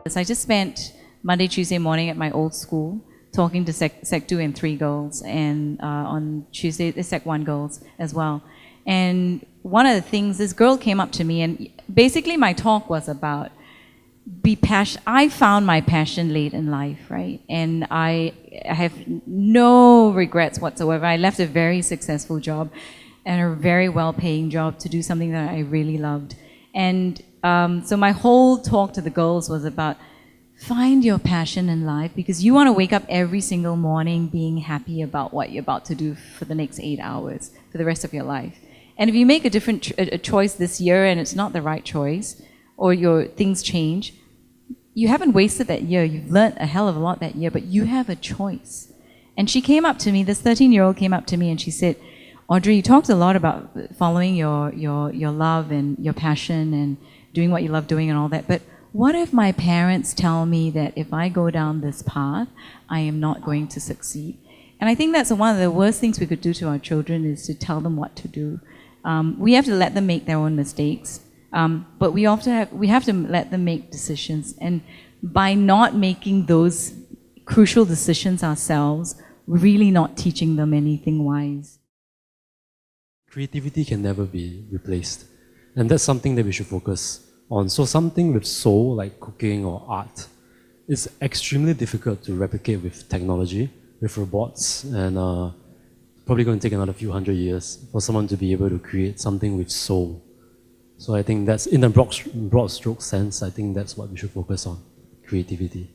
I just spent Monday, Tuesday morning at my old school talking to Sec 2 and 3 girls, and on Tuesday, the Sec 1 girls as well. And one of the things, this girl came up to me, and basically my talk was about I found my passion late in life, right? And I have no regrets whatsoever. I left a very successful job and a very well-paying job to do something that I really loved. And so my whole talk to the girls was about find your passion in life, because you want to wake up every single morning being happy about what you're about to do for the next 8 hours, for the rest of your life. And if you make a different a choice this year and it's not the right choice, or your things change, you haven't wasted that year. You've learned a hell of a lot that year, but you have a choice. And she came up to me, this 13-year-old came up to me and she said, Audrey, you talked a lot about following your love and your passion and doing what you love doing and all that, but what if my parents tell me that if I go down this path, I am not going to succeed? And I think that's one of the worst things we could do to our children, is to tell them what to do. We have to let them make their own mistakes, but we have to let them make decisions. And by not making those crucial decisions ourselves, we're really not teaching them anything wise. Creativity can never be replaced, and that's something that we should focus on. So something with soul, like cooking or art, is extremely difficult to replicate with technology, with robots, and probably going to take another few hundred years for someone to be able to create something with soul. So I think that's, in a broad stroke sense, I think that's what we should focus on, creativity.